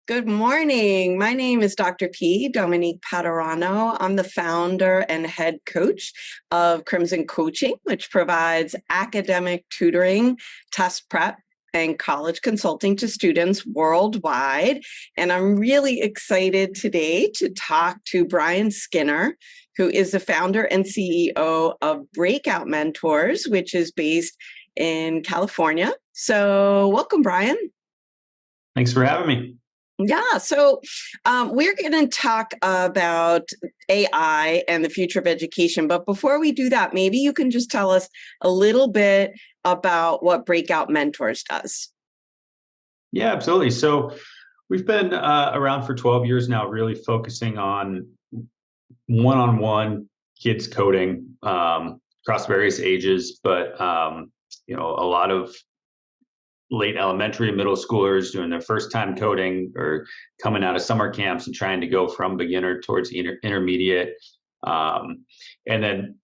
Good morning. My name is Dr. P. Dominique Paterano. I'm the founder and head coach of Crimson Coaching, which provides academic tutoring, test prep, and college consulting to students worldwide. And I'm really excited today to talk to Brian Skinner, who is the founder and CEO of Breakout Mentors, which is based in California. So welcome, Brian. Thanks for having me. Yeah, so we're going to talk about AI and the future of education. But before we do that, maybe you can just tell us a little bit about what Breakout Mentors does. Yeah, absolutely. So we've been around for 12 years now, really focusing on one-on-one kids coding across various ages, but a lot of late elementary and middle schoolers doing their first time coding or coming out of summer camps and trying to go from beginner towards intermediate. And then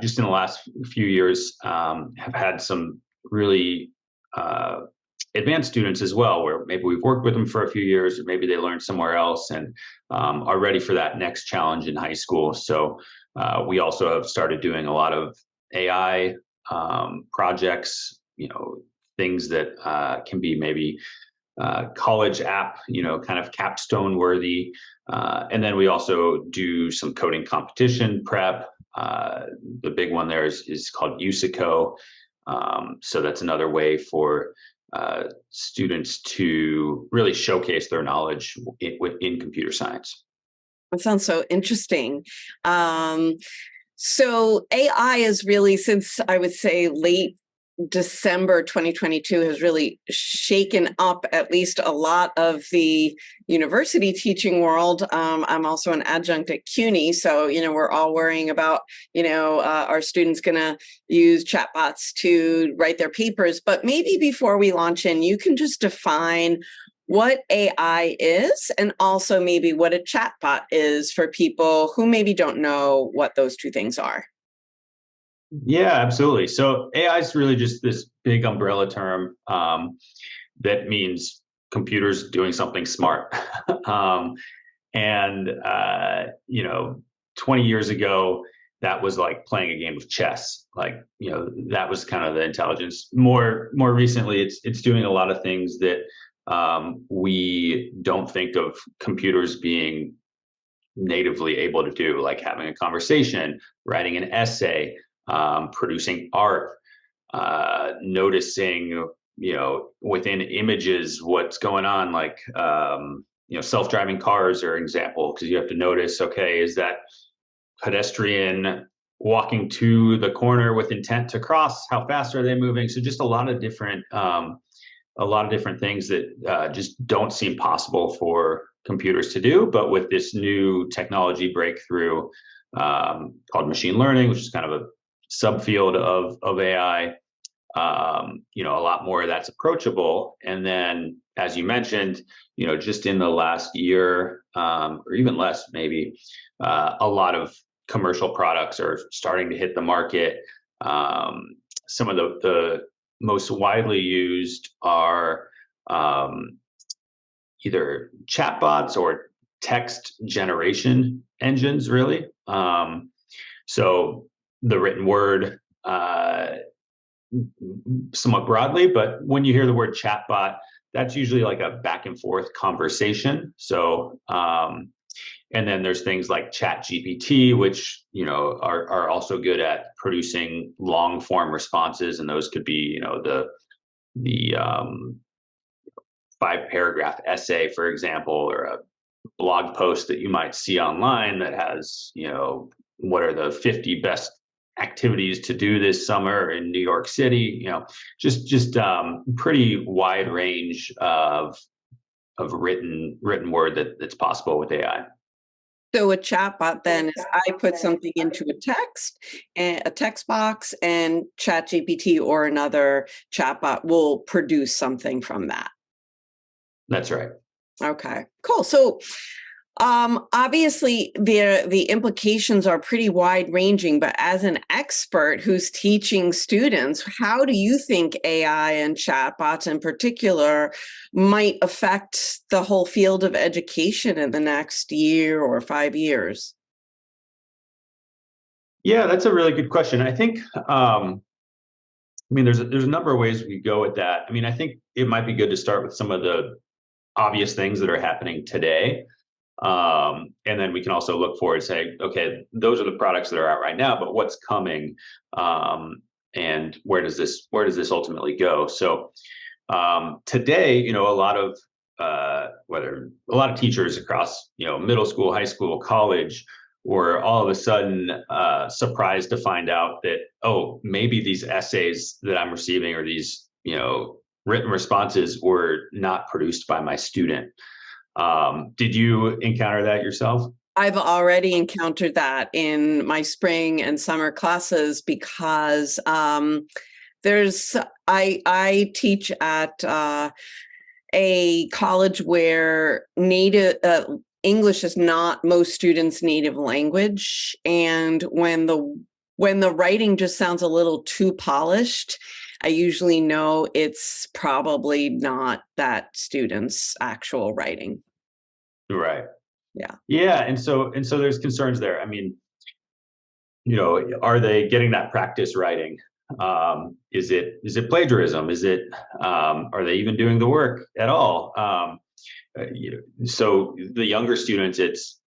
just in the last few years, have had some really advanced students as well, where maybe we've worked with them for a few years, or maybe they learned somewhere else and are ready for that next challenge in high school. So we also have started doing a lot of AI projects, things that can be maybe college app, kind of capstone worthy. And then we also do some coding competition prep. The big one there is called USICO. So that's another way for students to really showcase their knowledge in computer science. That sounds so interesting. So AI is really, since I would say late December 2022, has really shaken up at least a lot of the university teaching world. I'm also an adjunct at CUNY, so we're all worrying about our students going to use chatbots to write their papers. But maybe before we launch in, you can just define what AI is and also maybe what a chatbot is for people who maybe don't know what those two things are. Yeah, absolutely. So AI is really just this big umbrella term that means computers doing something smart. And 20 years ago, that was like playing a game of chess. That was kind of the intelligence. More recently, it's doing a lot of things that we don't think of computers being natively able to do, like having a conversation, writing an essay, producing art, noticing, within images what's going on, like, self-driving cars are an example, because you have to notice, okay, is that pedestrian walking to the corner with intent to cross? How fast are they moving? So just a lot of different things that just don't seem possible for computers to do. But with this new technology breakthrough called machine learning, which is kind of a subfield of AI, a lot more of that's approachable. And then, as you mentioned, just in the last year, or even less, maybe, a lot of commercial products are starting to hit the market. Some of the most widely used are either chatbots or text generation engines, really. So the written word, somewhat broadly, but when you hear the word chatbot, that's usually like a back and forth conversation. So, and then there's things like ChatGPT, which are also good at producing long form responses, and those could be the 5-paragraph essay, for example, or a blog post that you might see online that has what are the 50 best activities to do this summer in New York City. Just pretty wide range of written word that's possible with AI. So a chatbot then is I put something into a text box, and ChatGPT or another chatbot will produce something from that. That's right. Okay, cool. So Obviously, the implications are pretty wide ranging, but as an expert who's teaching students, how do you think AI and chatbots in particular might affect the whole field of education in the next year or 5 years? Yeah, that's a really good question. I think, I mean, there's a number of ways we go with that. I mean, I think it might be good to start with some of the obvious things that are happening today. And then we can also look forward and say, okay, those are the products that are out right now, but what's coming, and where does this ultimately go? So today, a lot of whether a lot of teachers across middle school, high school, college were all of a sudden surprised to find out that, oh, maybe these essays that I'm receiving or these written responses were not produced by my student. Did you encounter that yourself? I've already encountered that in my spring and summer classes because there's I teach at a college where native English is not most students' native language, and when the writing just sounds a little too polished, I usually know it's probably not that student's actual writing. Right. Yeah. Yeah, and so there's concerns there. I mean, are they getting that practice writing? Is it plagiarism? Are they even doing the work at all? So the younger students, it's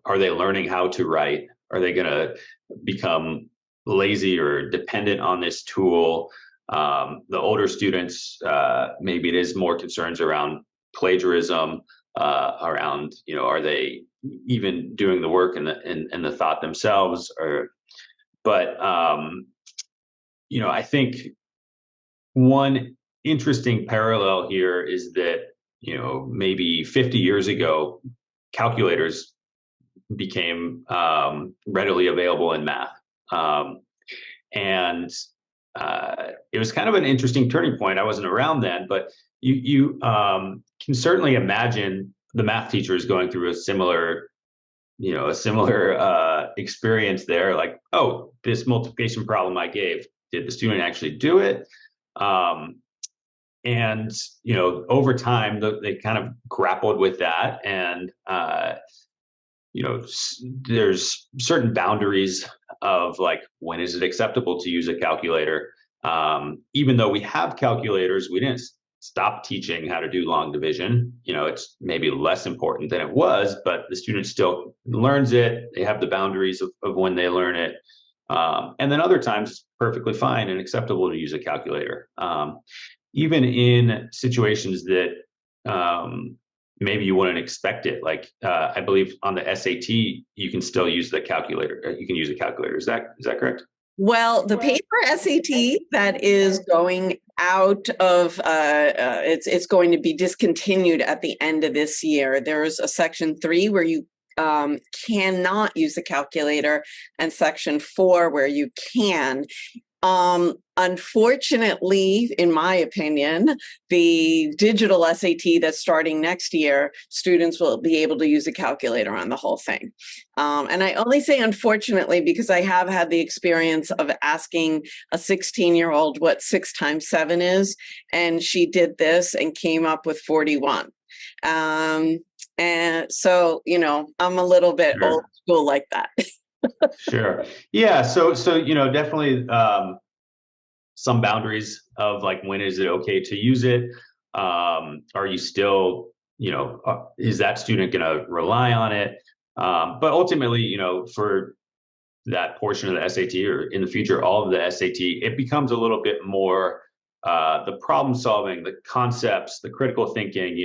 are they learning how to write? Are they going to become lazy or dependent on this tool? The older students, maybe it is more concerns around plagiarism, around are they even doing the work and the thought themselves? But I think one interesting parallel here is that maybe 50 years ago, calculators became readily available in math, and it was kind of an interesting turning point. I wasn't around then, but you can certainly imagine the math teachers going through a similar experience there. Like, oh, this multiplication problem I gave, did the student actually do it? And over time, they kind of grappled with that, and there's certain boundaries of like, when is it acceptable to use a calculator? Even though we have calculators, we didn't stop teaching how to do long division. It's maybe less important than it was, but the student still learns it. They have the boundaries of when they learn it. And then other times, it's perfectly fine and acceptable to use a calculator. Even in situations that maybe you wouldn't expect it. Like I believe on the SAT, you can still use the calculator. You can use a calculator. Is that correct? Well, the paper SAT that is going out of it's going to be discontinued at the end of this year. There's a section 3 where you cannot use the calculator, and section 4 where you can. Unfortunately, in my opinion, the digital SAT that's starting next year, students will be able to use a calculator on the whole thing. And I only say unfortunately because I have had the experience of asking a 16-year-old what 6 times 7 is, and she did this and came up with 41. And so, I'm a little bit Sure. old school like that. Sure. Yeah. So definitely some boundaries of like, when is it okay to use it? Are you still, is that student going to rely on it? But ultimately, for that portion of the SAT, or in the future, all of the SAT, it becomes a little bit more the problem solving, the concepts, the critical thinking.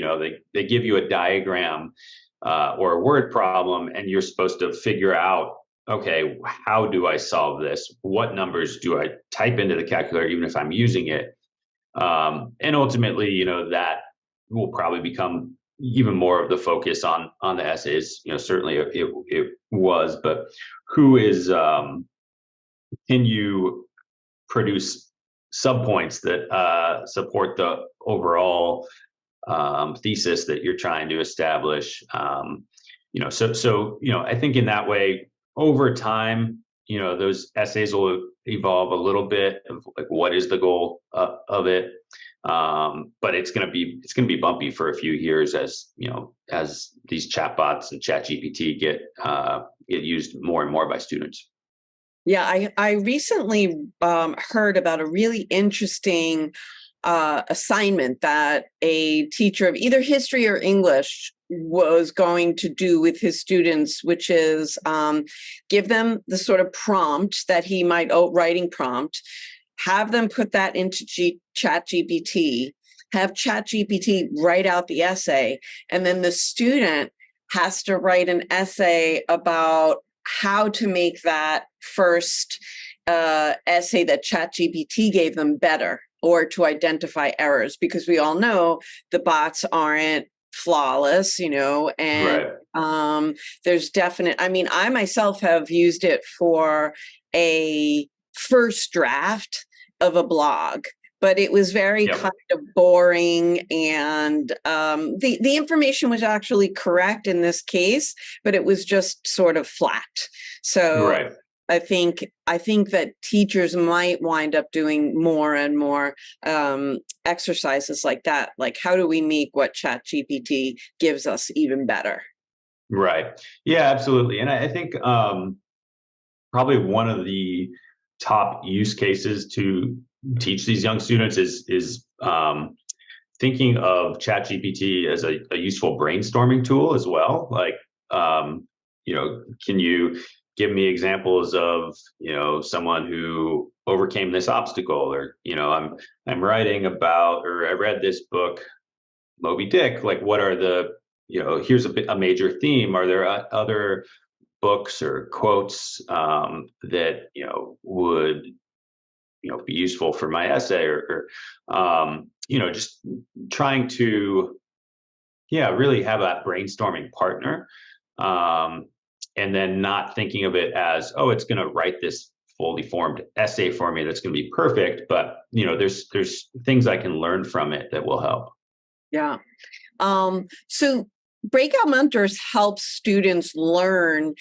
They give you a diagram or a word problem, and you're supposed to figure out, okay, how do I solve this? What numbers do I type into the calculator, even if I'm using it? And ultimately, that will probably become even more of the focus on the essays. Certainly it was, but can you produce subpoints that support the overall thesis that you're trying to establish? I think in that way, over time, those essays will evolve a little bit of like what is the goal of it. But it's gonna be bumpy for a few years as as these chatbots and ChatGPT get used more and more by students. Yeah, I recently heard about a really interesting assignment that a teacher of either history or English was going to do with his students, which is give them the sort of prompt that he might, writing prompt, have them put that into ChatGPT, have ChatGPT write out the essay, and then the student has to write an essay about how to make that first essay that ChatGPT gave them better, or to identify errors, because we all know the bots aren't flawless, and Right. there's definite, I mean, I myself have used it for a first draft of a blog, but it was very Yep. kind of boring, and the information was actually correct in this case, but it was just sort of flat. So Right. I think that teachers might wind up doing more and more exercises like that. Like, how do we make what ChatGPT gives us even better? Right. Yeah, absolutely. And I think probably one of the top use cases to teach these young students is thinking of ChatGPT as a useful brainstorming tool as well. Like, can you give me examples of someone who overcame this obstacle, or I'm writing about, or I read this book, Moby Dick. Like, what are the here's a major theme. Are there other books or quotes that would be useful for my essay, or just trying to really have that brainstorming partner, um, and then not thinking of it as, oh, it's going to write this fully formed essay for me that's going to be perfect, but there's things I can learn from it that will help. Yeah. So breakout mentors help students learn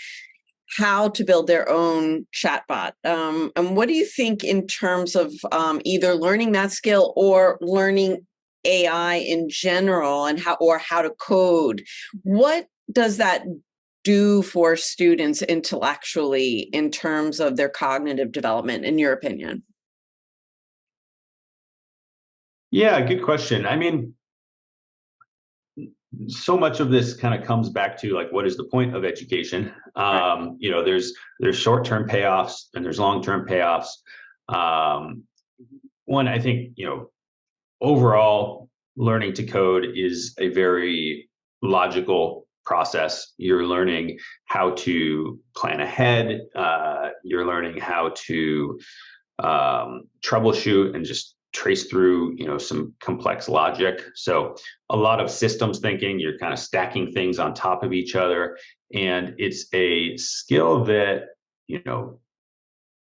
how to build their own chatbot. And what do you think in terms of either learning that skill or learning AI in general, and how to code? What does that do for students intellectually in terms of their cognitive development, in your opinion? Yeah, good question. I mean, so much of this kind of comes back to like, what is the point of education? Right. There's short-term payoffs and there's long-term payoffs. Um, One, I think, overall, learning to code is a very logical process. You're learning how to plan ahead. You're learning how to troubleshoot and just trace through some complex logic. So a lot of systems thinking. You're kind of stacking things on top of each other, and it's a skill that you know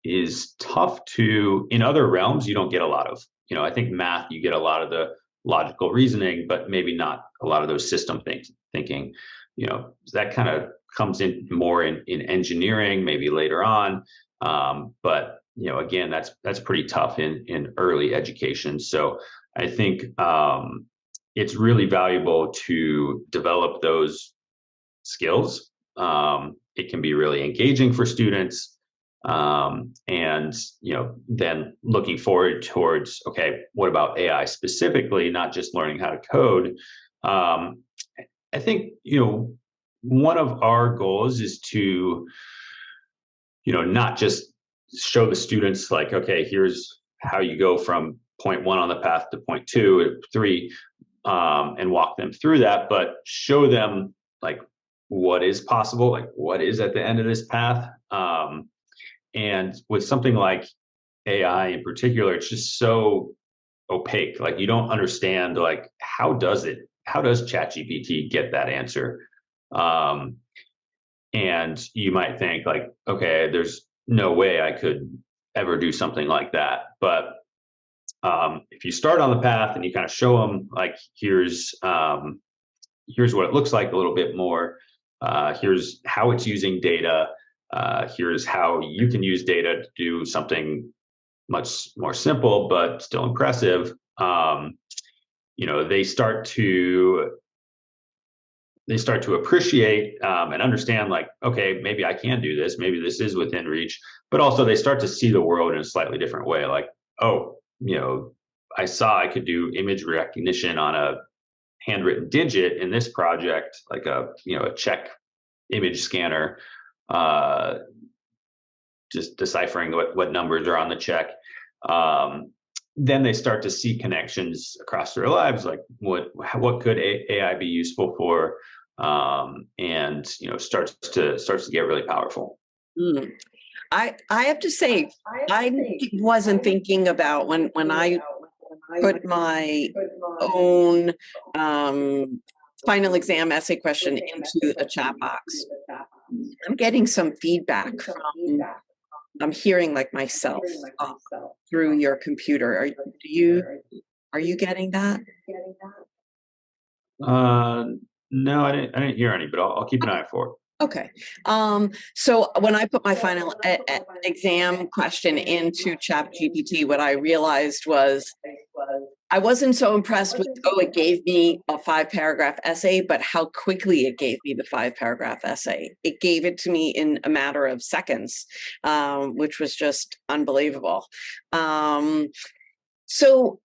is tough to, in other realms you don't get a lot of. I think math, you get a lot of the logical reasoning, but maybe not a lot of those system things thinking. That kind of comes in more in engineering, maybe later on. But again, that's pretty tough in early education. So I think it's really valuable to develop those skills. It can be really engaging for students, and then looking forward towards, okay, what about AI specifically, not just learning how to code. um, I think one of our goals is to not just show the students like, okay, here's how you go from point one on the path to point two or three, and walk them through that, but show them like what is possible, like what is at the end of this path. And with something like AI in particular, it's just so opaque. Like, you don't understand, like, how does ChatGPT get that answer? Um, and you might think like, okay, there's no way I could ever do something like that. But if you start on the path and you kind of show them like, here's what it looks like a little bit more, Here's how it's using data. Here's how you can use data to do something much more simple but still impressive. You know, they start to appreciate and understand, like, okay, maybe I can do this, maybe this is within reach. But also they start to see the world in a slightly different way, like, oh, you know, I saw I could do image recognition on a handwritten digit in this project, like a, you know, a check image scanner, uh, just deciphering what numbers are on the check. um, then they start to see connections across their lives, like what could AI be useful for, and you know, starts to get really powerful. Mm. I have to say, I wasn't thinking about when I put my own final exam essay question into a chat box. I'm getting some feedback from, I'm hearing like myself through your computer. Are you getting that? Uh, no, I didn't hear any, but I'll keep an eye out for it. Okay. So when I put my final exam question into ChatGPT, what I realized was I wasn't so impressed with, oh, it gave me a 5-paragraph essay, but how quickly it gave me the 5-paragraph essay. It gave it to me in a matter of seconds, which was just unbelievable. So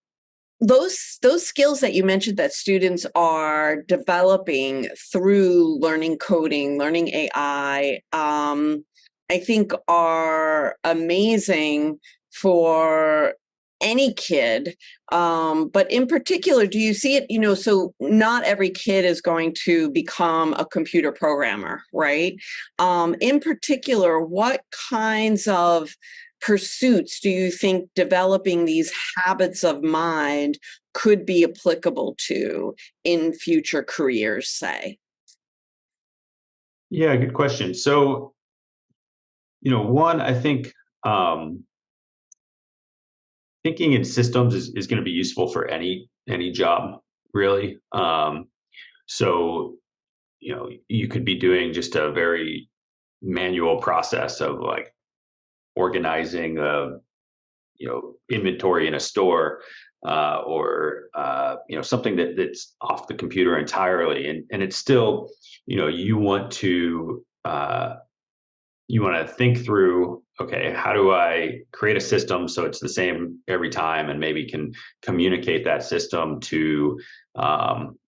those skills that you mentioned that students are developing through learning coding, learning AI, I think are amazing for any kid. But in particular, do you see it, you know, so not every kid is going to become a computer programmer, right? In particular, what kinds of pursuits do you think developing these habits of mind could be applicable to in future careers, say? Yeah, good question. So, you know, one, I think um, thinking in systems is going to be useful for any job, really. So, you know, you could be doing just a very manual process of like organizing a, you know, inventory in a store, or you know, something that's off the computer entirely, and it's still, you know, you want to think through, okay, how do I create a system so it's the same every time, and maybe can communicate that system to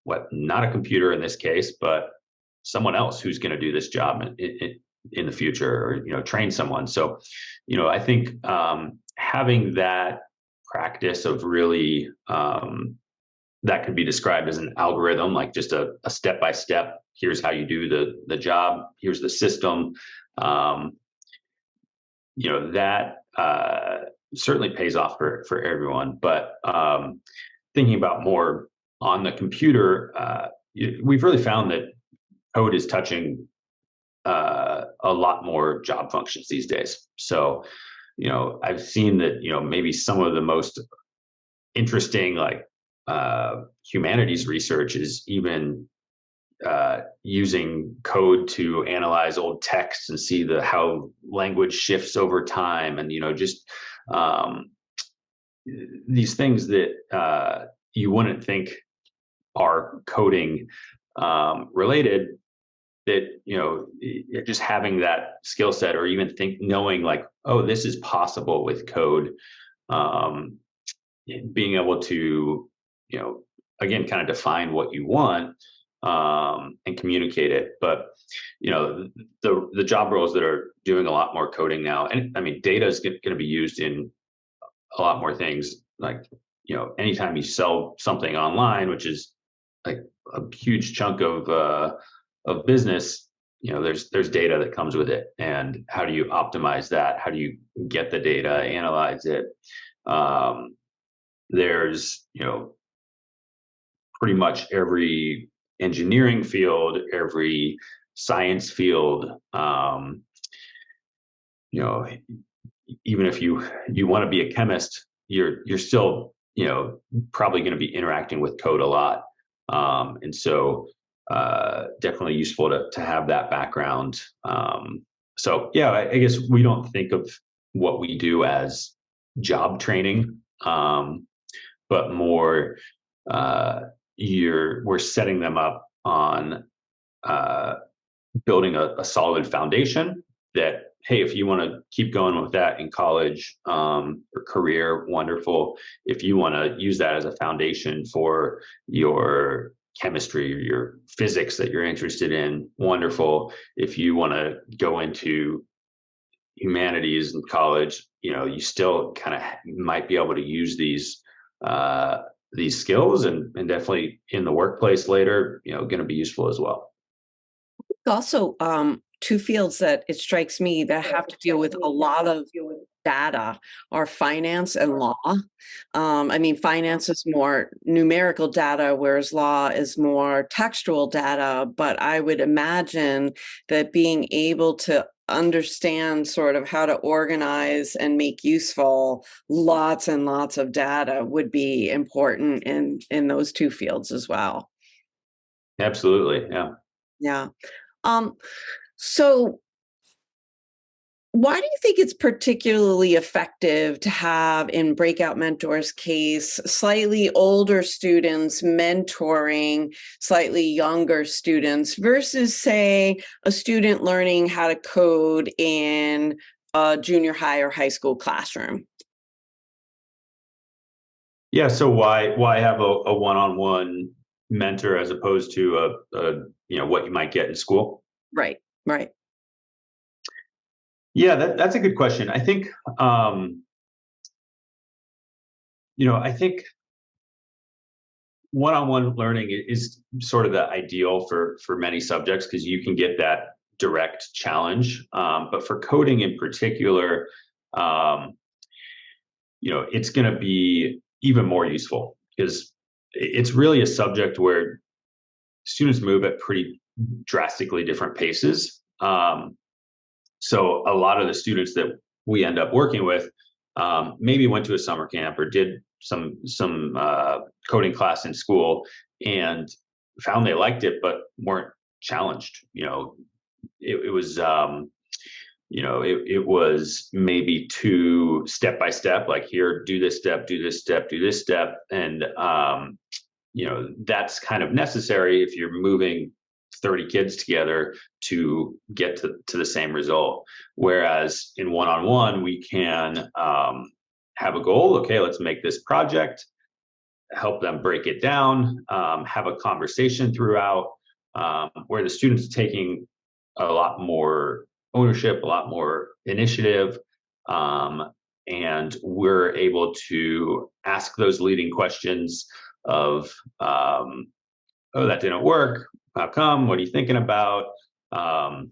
what, not a computer in this case, but someone else who's going to do this job in the future, or, you know, train someone. So, you know, I think having that practice of really, that can be described as an algorithm, like just a step by step. Here's how you do the job. Here's the system. Um, you know, that certainly pays off for everyone. But thinking about more on the computer, we've really found that code is touching a lot more job functions these days. So, you know, I've seen that, you know, maybe some of the most interesting, like humanities research is even using code to analyze old texts and see how language shifts over time, and, you know, just um, these things that you wouldn't think are coding related, that, you know, just having that skill set, or even knowing like, oh, this is possible with code, um, being able to, you know, again, kind of define what you want, and communicate it. But, you know, the job roles that are doing a lot more coding now, and I mean, data is going to be used in a lot more things. Like, you know, anytime you sell something online, which is like a huge chunk of business, you know, there's data that comes with it, and how do you optimize that? How do you get the data, analyze it? There's, you know, pretty much every engineering field, every science field, you know, even if you want to be a chemist, you're still, you know, probably going to be interacting with code a lot. And so definitely useful to have that background. So yeah, I guess we don't think of what we do as job training, but more we're setting them up on uh, building a solid foundation that, hey, if you want to keep going with that in college or career, wonderful. If you want to use that as a foundation for your chemistry or your physics that you're interested in, wonderful. If you want to go into humanities in college, you still kind of might be able to use these skills, and definitely in the workplace later, going to be useful as well. Also, two fields that it strikes me that have to deal with a lot of data are finance and law. I mean, finance is more numerical data, whereas law is more textual data. But I would imagine that being able to understand sort of how to organize and make useful lots and lots of data would be important in those two fields as well. Absolutely. Yeah. Yeah. Um, so why do you think it's particularly effective to have, in Breakout Mentors case, slightly older students mentoring slightly younger students versus, say, a student learning how to code in a junior high or high school classroom? Yeah. So why have a one-on-one mentor as opposed to what you might get in school? Right, right. Yeah, that's a good question. Um, I think one-on-one learning is sort of the ideal for many subjects because you can get that direct challenge. But for coding in particular, um, it's going to be even more useful because it's really a subject where students move at pretty drastically different paces. So a lot of the students that we end up working with maybe went to a summer camp or did some coding class in school and found they liked it, but weren't challenged. It was it was maybe too step by step, like here, do this step, do this step, do this step, and that's kind of necessary if you're moving 30 kids together to get to the same result. Whereas in one-on-one, we can have a goal. Okay, let's make this project, help them break it down, have a conversation throughout, where the students taking a lot more ownership, a lot more initiative, and we're able to ask those leading questions of, oh, that didn't work. How come? What are you thinking about? And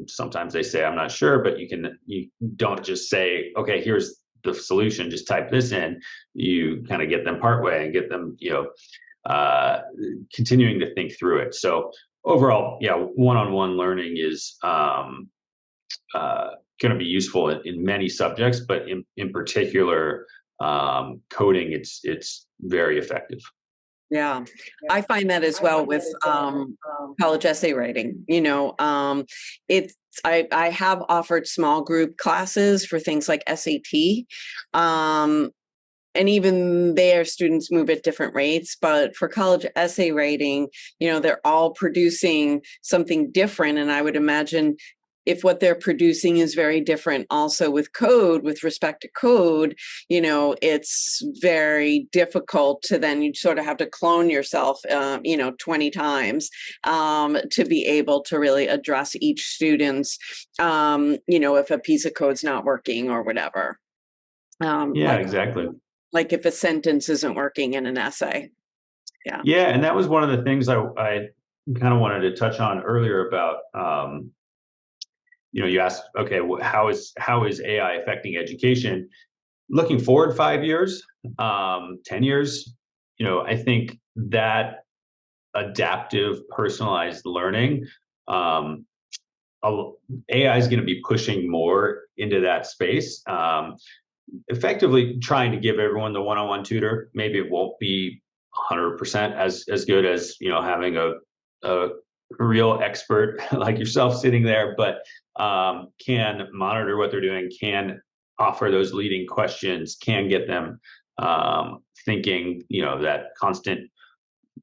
sometimes they say, I'm not sure, but you don't just say, okay, here's the solution, just type this in. You kind of get them partway and get them, continuing to think through it. So overall, yeah, one-on-one learning is going to be useful in many subjects, but in particular, coding, it's very effective. Yeah, I find that as well with college essay writing. It's I have offered small group classes for things like SAT. And even there, students move at different rates. But for college essay writing, they're all producing something different. And I would imagine if what they're producing is very different also with code, with respect to code, it's very difficult to then you sort of have to clone yourself, 20 times to be able to really address each student's, if a piece of code's not working or whatever. Yeah, exactly. Like if a sentence isn't working in an essay. Yeah. Yeah, and that was one of the things I kind of wanted to touch on earlier about. You asked, okay, how is AI affecting education? Looking forward 5 years, 10 years, I think that adaptive, personalized learning, AI is going to be pushing more into that space. Effectively trying to give everyone the one-on-one tutor. Maybe it won't be 100% as good as having a a real expert like yourself sitting there, but can monitor what they're doing, can offer those leading questions, can get them thinking, that constant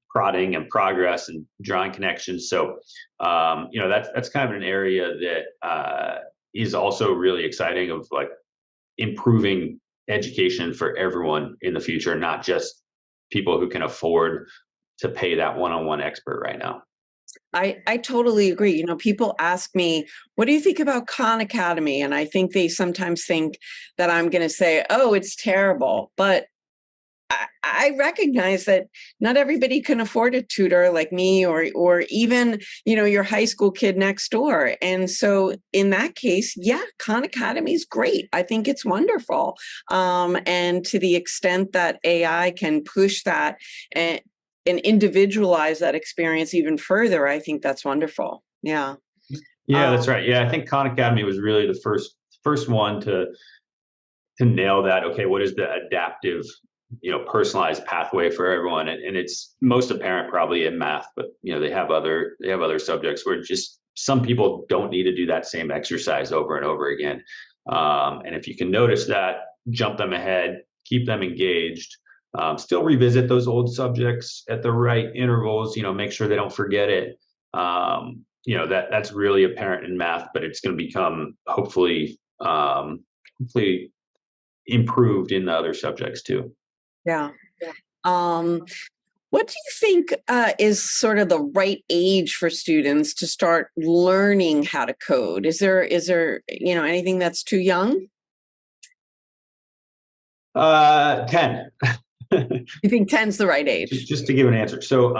prodding and progress and drawing connections. So, that's kind of an area that is also really exciting of like improving education for everyone in the future, not just people who can afford to pay that one-on-one expert right now. I totally agree. People ask me, what do you think about Khan Academy? And I think they sometimes think that I'm going to say, oh, it's terrible. But I recognize that not everybody can afford a tutor like me or even, your high school kid next door. And so in that case, yeah, Khan Academy is great. I think it's wonderful. And to the extent that AI can push that and individualize that experience even further, I think that's wonderful. Yeah. Yeah, that's right. Yeah, I think Khan Academy was really the first one to nail that. Okay, what is the adaptive, personalized pathway for everyone? And it's most apparent probably in math, but they have other subjects where just some people don't need to do that same exercise over and over again. And if you can notice that, jump them ahead, keep them engaged. Still revisit those old subjects at the right intervals, make sure they don't forget it. That's really apparent in math, but it's going to become hopefully improved in the other subjects too. Yeah. What do you think is sort of the right age for students to start learning how to code? Is there anything that's too young? 10. You think 10's the right age? Just to give an answer. So,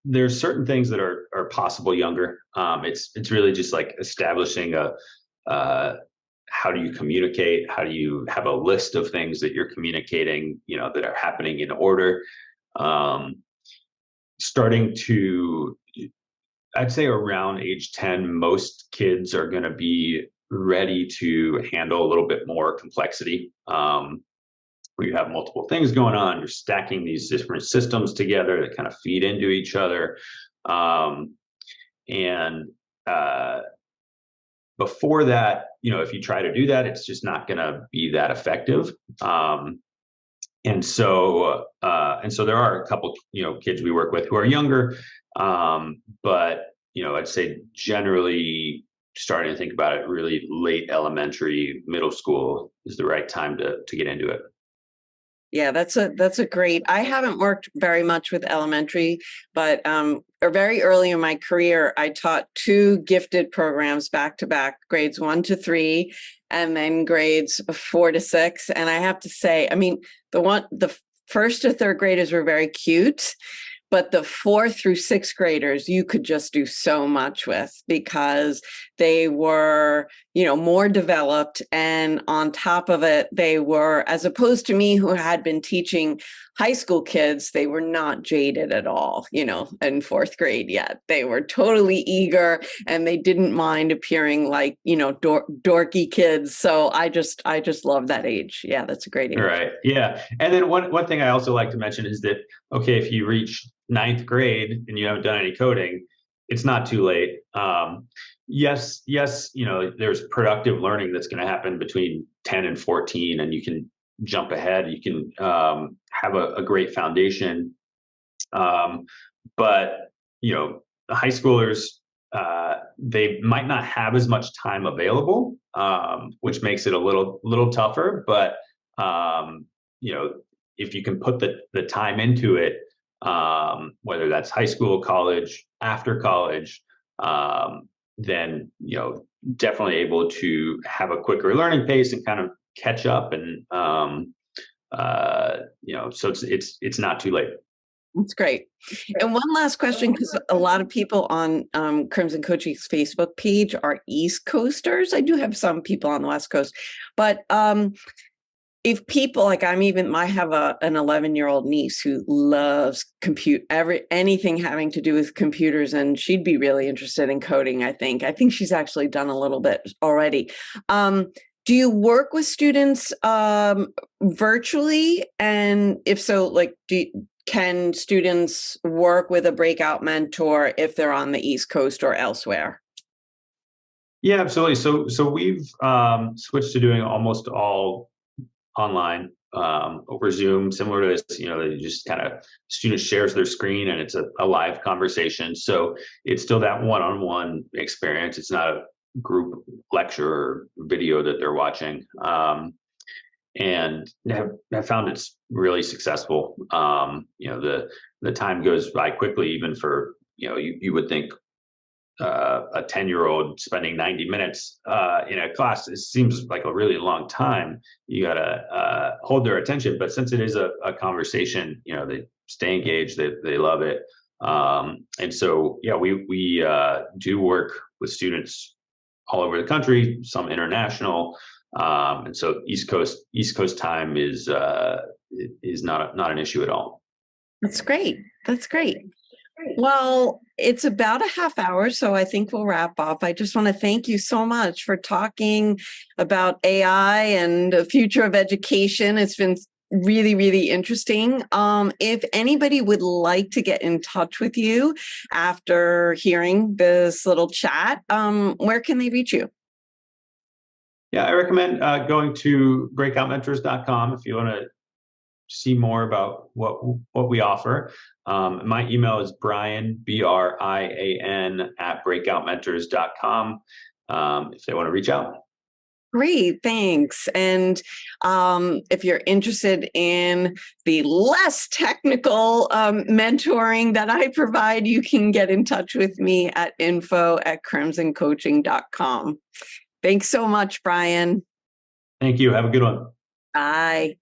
there's certain things that are possible younger. It's really just like establishing how do you communicate? How do you have a list of things that you're communicating, that are happening in order? Starting to, I'd say around age 10, most kids are going to be ready to handle a little bit more complexity. Where you have multiple things going on, you're stacking these different systems together that kind of feed into each other. Before that, if you try to do that, it's just not going to be that effective. And so there are a couple, kids we work with who are younger, but I'd say generally starting to think about it really late elementary, middle school is the right time to get into it. Yeah, that's a great. I haven't worked very much with elementary, but or very early in my career, I taught 2 gifted programs back to back, grades 1 to 3, and then grades 4 to 6. And I have to say, I mean, the first to third graders were very cute, but the 4th through 6th graders, you could just do so much with because they were, more developed. And on top of it, they were, as opposed to me who had been teaching high school kids, they were not jaded at all, in 4th grade yet. They were totally eager and they didn't mind appearing like, dorky kids. So I just love that age. Yeah, that's a great age. Right. Yeah. And then one thing I also like to mention is that, okay, if you reach 9th grade and you haven't done any coding, it's not too late. Yes, there's productive learning that's going to happen between 10 and 14, and you can jump ahead. You can have a great foundation. But, the high schoolers, they might not have as much time available, which makes it a little tougher. But, if you can put the time into it, whether that's high school, college, after college, then, definitely able to have a quicker learning pace and kind of catch up. And, so it's not too late. That's great. And one last question, because a lot of people on Crimson Coaching's Facebook page are East Coasters. I do have some people on the West Coast, but if people like I have an 11-year-old niece who loves anything having to do with computers, and she'd be really interested in coding. I think she's actually done a little bit already. Do you work with students virtually? And if so, like, can students work with a breakout mentor if they're on the East Coast or elsewhere? Yeah, absolutely. So we've switched to doing almost all online over Zoom, similar to this. They just kind of student shares their screen and it's a live conversation. So it's still that one-on-one experience. It's not a group lecture or video that they're watching. And have found it's really successful. The time goes by quickly, even for you would think a 10-year-old spending 90 minutes in a class, it seems like a really long time. You got to hold their attention. But since it is a conversation, they stay engaged, they love it. And so, yeah, we do work with students all over the country, some international. And so East Coast time is not an issue at all. That's great. That's great. Well, it's about a half hour, so I think we'll wrap up. I just want to thank you so much for talking about AI and the future of education. It's been really, really interesting. If anybody would like to get in touch with you after hearing this little chat, where can they reach you? Yeah, I recommend going to breakoutmentors.com if you want to see more about what we offer. My email is Brian, BRIAN, @breakoutmentors.com if they want to reach out. Great, thanks. And if you're interested in the less technical mentoring that I provide, you can get in touch with me at info@crimsoncoaching.com. Thanks so much, Brian. Thank you. Have a good one. Bye.